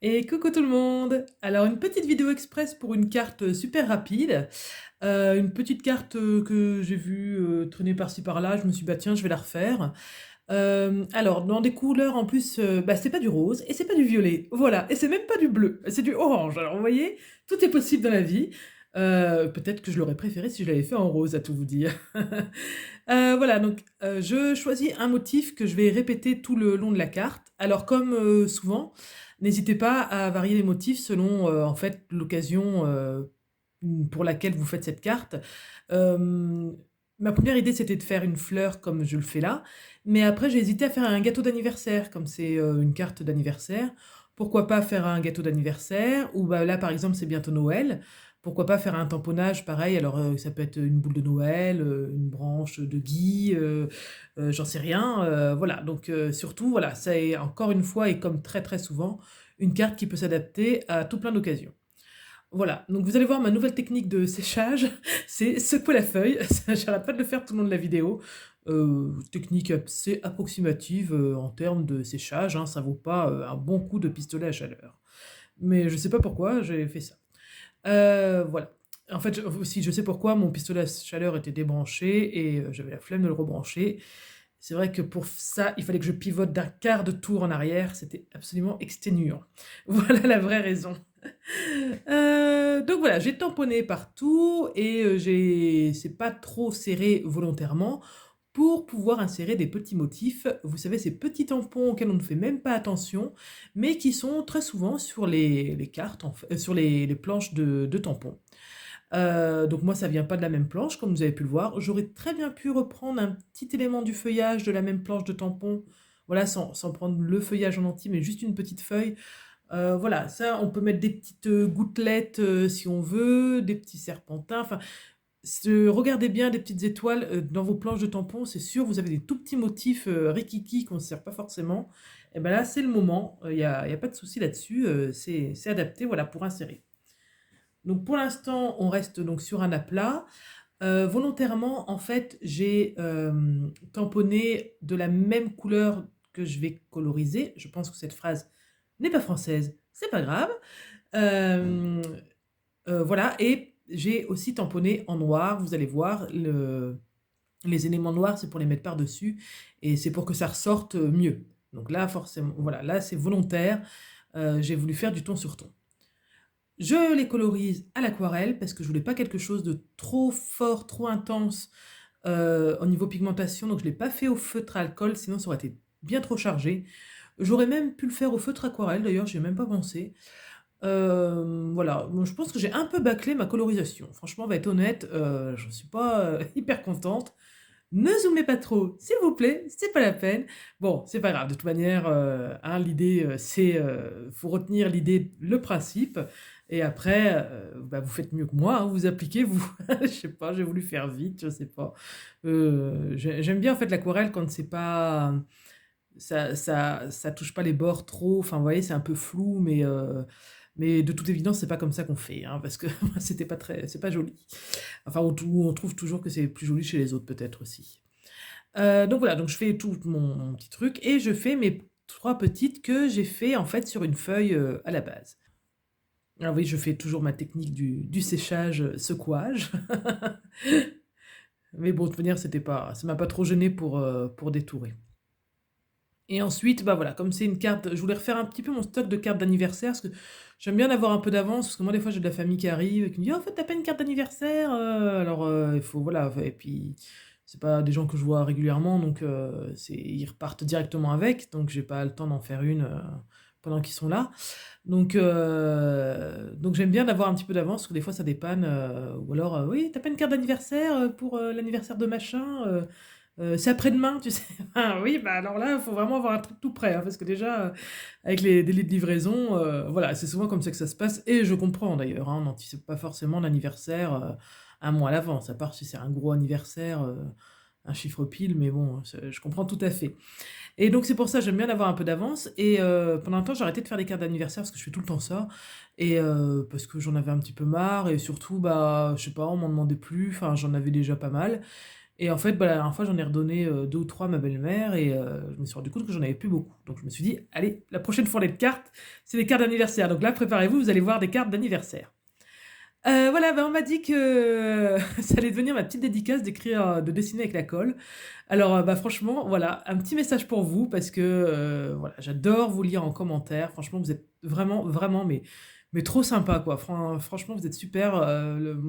Et coucou tout le monde! Alors une petite vidéo express pour une carte, super rapide. Une petite carte, que j'ai vue, traîner par-ci par-là. Je me suis dit: «Bah tiens, je vais la refaire». Alors dans des couleurs en plus, bah, c'est pas du rose et c'est pas du violet, voilà et c'est même pas du bleu, c'est du orange. Alors vous voyez, tout est possible dans la vie. Peut-être que je l'aurais préféré si je l'avais fait en rose à tout vous dire. Voilà donc, je choisis un motif que je vais répéter tout le long de la carte. Alors comme, souvent, n'hésitez pas à varier les motifs selon, en fait l'occasion, pour laquelle vous faites cette carte. Hem, Ma première idée c'était de faire une fleur comme je le fais là, mais après j'ai hésité à faire un gâteau d'anniversaire comme c'est, une carte d'anniversaire. Pourquoi pas faire un gâteau d'anniversaire ou bah, là par exemple c'est bientôt Noël, pourquoi pas faire un tamponnage pareil, alors, ça peut être une boule de Noël, une branche de gui, j'en sais rien, voilà donc surtout voilà, c'est encore une fois et comme très, très souvent, une carte qui peut s'adapter à tout plein d'occasions. Voilà, donc vous allez voir ma nouvelle technique de séchage, c'est secouer la feuille, ça j'arrête pas de le faire tout le long de la vidéo. Technique assez approximative, en termes de séchage, hein, ça vaut pas, un bon coup de pistolet à chaleur. Mais je sais pas pourquoi j'ai fait ça. Voilà. En fait, je sais pourquoi mon pistolet à chaleur était débranché et j'avais la flemme de le rebrancher. C'est vrai que pour ça, il fallait que je pivote d'un quart de tour en arrière, c'était absolument exténuant. Voilà la vraie raison. Donc voilà, j'ai tamponné partout et j'ai c'est pas trop serré volontairement pour pouvoir insérer des petits motifs. Vous savez, ces petits tampons auxquels on ne fait même pas attention, mais qui sont très souvent sur les cartes, sur les planches de tampons. Donc moi, ça vient pas de la même planche, comme vous avez pu le voir. J'aurais très bien pu reprendre un petit élément du feuillage de la même planche de tampon, voilà, sans prendre le feuillage en entier, mais juste une petite feuille. Voilà, ça, on peut mettre des petites, gouttelettes, si on veut, des petits serpentins, enfin, regardez bien des petites étoiles, dans vos planches de tampons, c'est sûr, vous avez des tout petits motifs, rikiki qu'on ne se sert pas forcément et ben là, c'est le moment, il y a pas de souci là-dessus, c'est adapté, voilà, pour insérer. Donc pour l'instant, on reste donc sur un aplat. Volontairement, en fait, j'ai, tamponné de la même couleur que je vais coloriser. Je pense que cette phrase n'est pas française, c'est pas grave. Hem, voilà et j'ai aussi tamponné en noir. Vous allez voir les éléments noirs, c'est pour les mettre par-dessus et c'est pour que ça ressorte, mieux. Donc là, forcément voilà, là, c'est volontaire, j'ai voulu faire du ton sur ton. Je les colorise à l'aquarelle parce que je voulais pas quelque chose de trop fort, trop intense, au niveau pigmentation, donc je l'ai pas fait au feutre à alcool, sinon ça aurait été bien trop chargé. J'aurais même pu le faire au feutre aquarelle d'ailleurs, j'y ai même pas pensé. Voilà, moi je pense que j'ai un peu bâclé ma colorisation. Franchement, on va être honnête, j'en suis pas, hyper contente. Ne zoomez pas trop, s'il vous plaît, c'est pas la peine. Bon, c'est pas grave, de toute manière, hein, l'idée, c'est, faut retenir l'idée, le principe et après, bah, vous faites mieux que moi, hein, vous appliquez, vous je sais pas, j'ai voulu faire vite, je sais pas. J'aime bien en fait l'aquarelle quand c'est pas, ça touche pas les bords trop, enfin, vous voyez, c'est un peu flou, mais de toute évidence, c'est pas comme ça qu'on fait, hein, parce que moi, c'est pas joli. Enfin, on trouve toujours que c'est plus joli chez les autres peut-être aussi. Donc voilà, donc je fais tout mon petit truc et je fais mes 3 petites que j'ai fait en fait sur une feuille, à la base. Alors oui, je fais toujours ma technique du séchage, secouage. Mais bon, de toute manière, ça m'a pas trop gêné pour détourer. Et ensuite, bah, voilà, comme c'est une carte je voulais refaire un petit peu mon stock de cartes d'anniversaire parce que j'aime bien avoir un peu d'avance parce que moi, des fois, j'ai de la famille qui arrive et qui me dit: «Oh, en fait, tu pas une carte d'anniversaire?» Alors, il faut voilà, et puis c'est pas des gens que je vois régulièrement donc ils repartent directement avec, donc j'ai pas le temps d'en faire une, pendant qu'ils sont là. Donc j'aime bien d'avoir un petit peu d'avance parce que des fois ça dépanne, ou alors, «Oui, tu pas une carte d'anniversaire, pour, l'anniversaire de machin?» C'est après-demain, tu sais? Ah oui, bah, alors là, il faut vraiment avoir un truc tout prêt, hein, parce que déjà, avec les délais de livraison, voilà, c'est souvent comme ça que ça se passe et je comprends d'ailleurs, hein, on n'anticipe pas forcément l'anniversaire, 1 mois à l'avance, à part si c'est un gros anniversaire, un chiffre pile, mais bon, je comprends tout à fait et donc c'est pour ça, j'aime bien avoir un peu d'avance et pendant un temps, j'ai arrêté de faire des cartes d'anniversaire parce que je fais tout le temps ça et parce que j'en avais un petit peu marre et surtout, bah, je sais pas, on m'en demandait plus, enfin, j'en avais déjà pas mal Et en fait, bah, la dernière fois, j'en ai redonné 2 ou 3 à ma belle-mère et je me suis rendu compte que j'en avais plus beaucoup. Donc je me suis dit: «Allez, la prochaine fois les cartes, c'est des cartes d'anniversaire». Donc là, préparez-vous, vous allez voir des cartes d'anniversaire. Voilà, bah, on m'a dit que ça allait devenir ma petite dédicace d'écrire, de dessiner avec la colle. Alors, bah, franchement, voilà, un petit message pour vous parce que, voilà, j'adore vous lire en commentaire. Franchement, vous êtes vraiment, vraiment, mais trop sympa, quoi. Franchement, vous êtes super,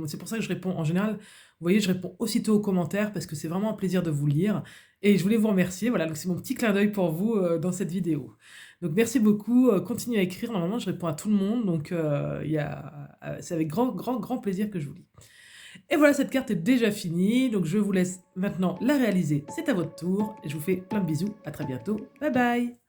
c'est pour ça que je réponds en général, vous voyez, je réponds aussitôt aux commentaires parce que c'est vraiment un plaisir de vous lire et je voulais vous remercier. Voilà, donc c'est mon petit clin d'œil pour vous, dans cette vidéo. Donc merci beaucoup, continuez à écrire. Normalement, je réponds à tout le monde, donc c'est avec grand, grand, grand plaisir que je vous lis. Et voilà, cette carte est déjà finie, donc je vous laisse maintenant la réaliser. C'est à votre tour et je vous fais plein de bisous. À très bientôt. Bye bye.